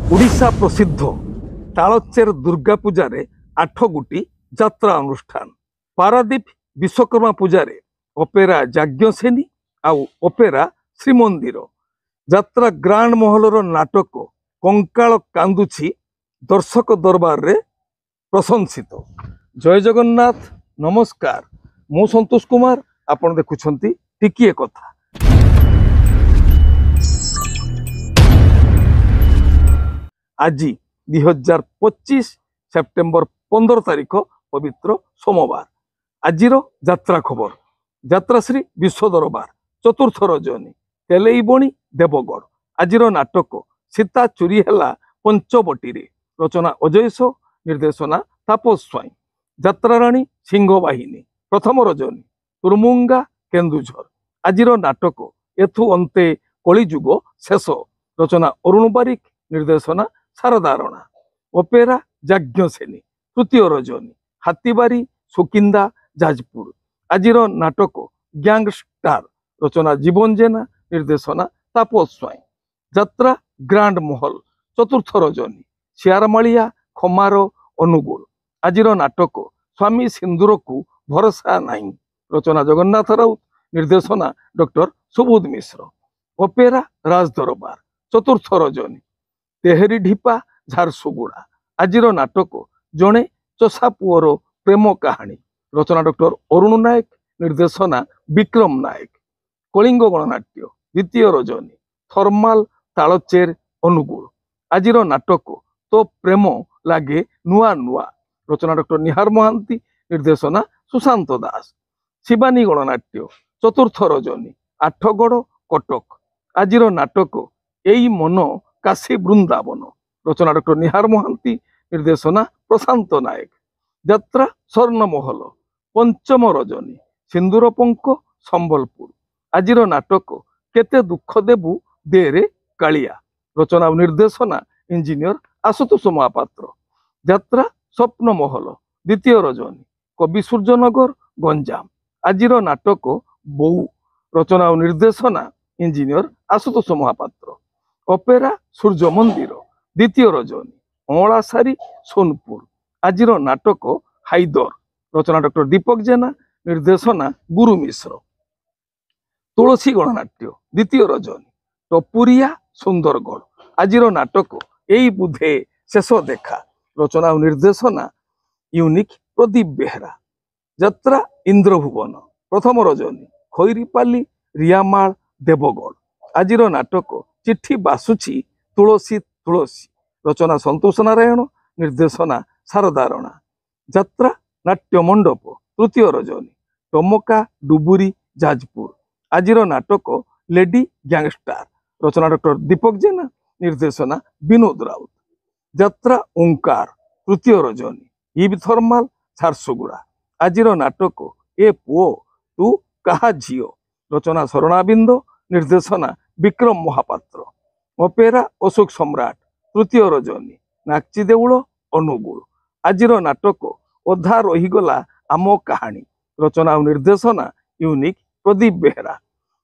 ओडिशा प्रसिद्ध तालचेर दुर्गा पूजा रे 8 गोटी यात्रा अनुष्ठान। पारादीप विश्वकर्मा पूजा रे ओपेरा याज्ञसेनी आउ ओपेरा श्रीमंदिर यात्रा ग्रांड महलर नाटक कंकाल कांदुछि दर्शक दरबार रे प्रशंसित। जय जगन्नाथ, नमस्कार। मु संतोष कुमार, आपण देखुछंती टिकिए कथा। आज 2025 सेप्टेम्बर 15 तारिख पवित्र सोमवार। आजिर यात्रा खबर। यात्रा श्री विश्व दरबार चतुर्थ रजनी तेलईबणी देवगढ़। आजिर नाटक सीता चोरी हेला पंचवटी रे। रचना अजयस, निर्देशना तापस स्वाई। यात्रा राणी सिंह बाहिनी प्रथम रजनी तुरमुंगा केन्दुझर। आजिर नाटक एथु अंते कलिजुग शेष। रचना अरुण बारिक, निर्देशना शारदा राणा। ओपेरा याज्ञसेनी तृतीय रजनी हाथीबारी सुकिंदा जाजपुर। आजिर नाटक गैंगस्टार। रचना जीवन जेना, निर्देशना तापस स्वाई। यात्रा ग्रांड महल चतुर्थ रजनी सियारमालिया खमार अनुगुल। आजिर नाटक स्वामी सिंदूर को भरोसा नहीं। रचना जगन्नाथ राउत, निर्देशना डॉक्टर सुबोध मिश्र। ओपेरा राज दरबार चतुर्थ रजनी तेहरी ढिपा झारसुगुड़ा। आजिर नाटक जड़े चषा पुअर प्रेम कहानी। रचना डॉक्टर अरुण नायक, निर्देशना विक्रम नायक। कलिंग गणनाट्य द्वितीय रजनी थर्माल तालचेर अनुगुल। आजिर नाटक तो प्रेम लागे नुआ नुआ। रचना डॉक्टर निहार महांती, निर्देशना सुशांत दास। शिवानी गणनाट्य चतुर्थ रजनी आठगड़ कटक। आजिर नाटक एई मन काशी वृंदावन। रचना डॉक्टर निहार महांती, निर्देशना प्रशांत नायक। यात्रा स्वर्ण महल पंचम रजनी सिंदूर पंक संबलपुर। आजिर नाटक केते दुख देबु देरे कालिया। रचना निर्देशना इंजीनियर आशुतोष महापात्र। यात्रा स्वप्न महल द्वितीय रजनी कवि सूर्यनगर गंजाम। आजिर नाटक बहु। रचना निर्देशना इंजीनियर आशुतोष महापात्र। ओपेरा सूर्य मंदिर द्वितीय रजनी अँलासारी सोनपुर। आजिर नाटक हाइदर। रचना डॉक्टर दीपक जेना, निर्देशना गुरु मिश्र। तुलसी गणनाट्य द्वितीय रजनी टपुरिया सुंदरगढ़। आजिर नाटक एई बुधे शेष देखा। रचना निर्देशना यूनिक प्रदीप बेहरा। यात्रा इंद्रभुवन प्रथम रजनी खैरीपाली रियामाल देवगढ़। आजिर नाटक चिट्ठी बासुची तुलसी तुलसी। रचना संतोष नारायण, निर्देशना शारदा राणा। यात्रा नाट्य मंडप तृतीय रजनी टमका डुबुरी जाजपुर। आजिर नाटक लेडी गैंगस्टार। रचना डॉक्टर दीपक जेना, निर्देशना विनोद राउत। यात्रा ओंकार तृतीय रजनी इव थर्माल झारसुगुड़ा। आजिर नाटक ए पुओ तू कहा झियो। रचना शरणाबिंद, निर्देशना विक्रम महापात्र। ओपेरा अशोक सम्राट तृतीय रजनी नागची देउल अनुगुल। आजिर नाटक अधा रहीगला आम कहानी। रचना और निर्देशना यूनिक प्रदीप बेहरा।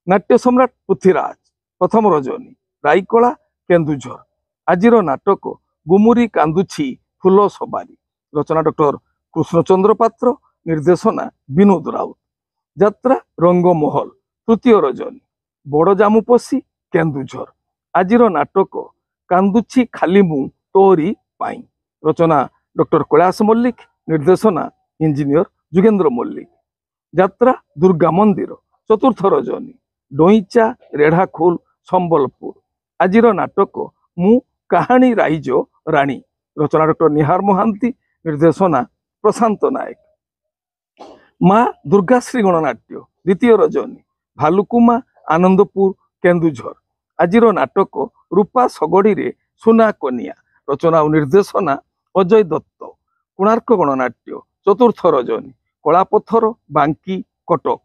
नाट्य सम्राट पृथ्वीराज प्रथम रजनी राईकला केन्दुझर। आजिर नाटक गुमुरी कांदुछि फूल सबारी। रचना डॉक्टर कृष्णचंद्र पात्र, निर्देशना विनोद राउत। यात्रा रंगमहल तृतीय रजनी बड़ जामुपसी केन्दुझर। आजिर नाटक कांदुछि खाली मु तोरी पाई। रचना डॉक्टर कैलाश मल्लिक, निर्देशना इंजीनियर जुगेंद्र मल्लिक। यात्रा दुर्गा मंदिर चतुर्थ रजनी डईचा रेढ़ाखोल संबलपुर। आजिर नाटक मु कहानी राइज राणी। रचना डॉक्टर निहार महांती, निर्देशना प्रशांत नायक। माँ दुर्गाश्री गणनाट्य द्वितीय रजनी भालुकुमा आनंदपुर केन्दुझर। आजिर नाटक रूपा सगड़ी रे सुना कनिया। रचना और निर्देशना अजय दत्त। कोणार्क गणनाट्य चतुर्थ रजनी कलापथर बांकी कटक।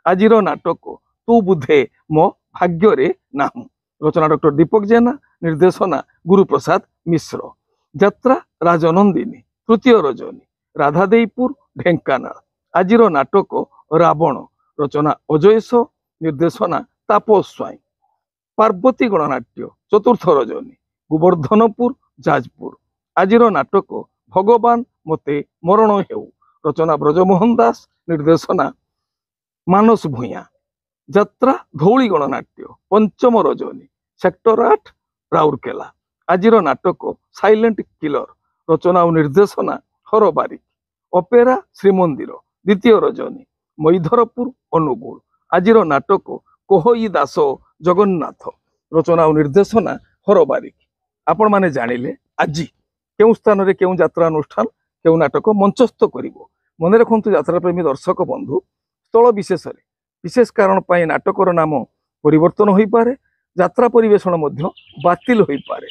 आजिर नाटक तू बुधे मो भाग्य रे नाहु। रचना डॉक्टर दीपक जेना, निर्देशना गुरुप्रसाद मिश्र। यात्रा राजनंदिनी तृतीय रजनी राधादेईपुर ढेंकानाल। आजिर नाटक रावण। रचना अजयस, निर्देशना तापस स्वाई। पार्वती गणनाट्य चतुर्थ रजनी ଗୋବର୍ଦ୍ଧନପୁର ଯାଜପୁର। ଆଜିର ନାଟକ ଭଗବାନ ମତେ ମରଣ ହେଉ, ରଚନା ବ୍ରଜମୋହନ ଦାସ, ନିର୍ଦ୍ଦେଶନା ମାନସ ଭୂୟାଁ। ଯାତ୍ରା ଧଉଳି ଗଣନାଟ୍ୟ ପଞ୍ଚମ ରଜନୀ, ସେକ୍ଟର 8 ରାଉରକେଲା। ଆଜିର ନାଟକ ସାଇଲେଣ୍ଟ କିଲର, ରଚନା ଓ ନିର୍ଦ୍ଦେଶନା ହର ବାରିକ। ଅପେରା ଶ୍ରୀମନ୍ଦିର ଦ୍ୱିତୀୟ ରଜନୀ, ମୈଧରପୁର ଅନୁଗୁଳ। ଆଜିର ନାଟକ କୋହଇ ଦାସ ଜଗନ୍ନାଥ, ରଚନା ଓ ନିର୍ଦ୍ଦେଶନା ହର ବାରିକ। ଆପଣମାନେ ଜାଣିଲେ ଆଜି କେଉଁ ସ୍ଥାନରେ କେଉଁ ଯାତ୍ରା ଅନୁଷ୍ଠାନ କେଉଁ ନାଟକ ମଞ୍ଚସ୍ଥ କରିବ। ମନେ ରଖନ୍ତୁ ଯାତ୍ରାପ୍ରେମୀ ଦର୍ଶକ ବନ୍ଧୁ, ସ୍ଥଳ ବିଶେଷରେ ବିଶେଷ କାରଣ ପାଇଁ ନାଟକର ନାମ ପରିବର୍ତ୍ତନ ହୋଇପାରେ, ଯାତ୍ରା ପରିବେଷଣ ମଧ୍ୟ ବାତିଲ ହୋଇପାରେ।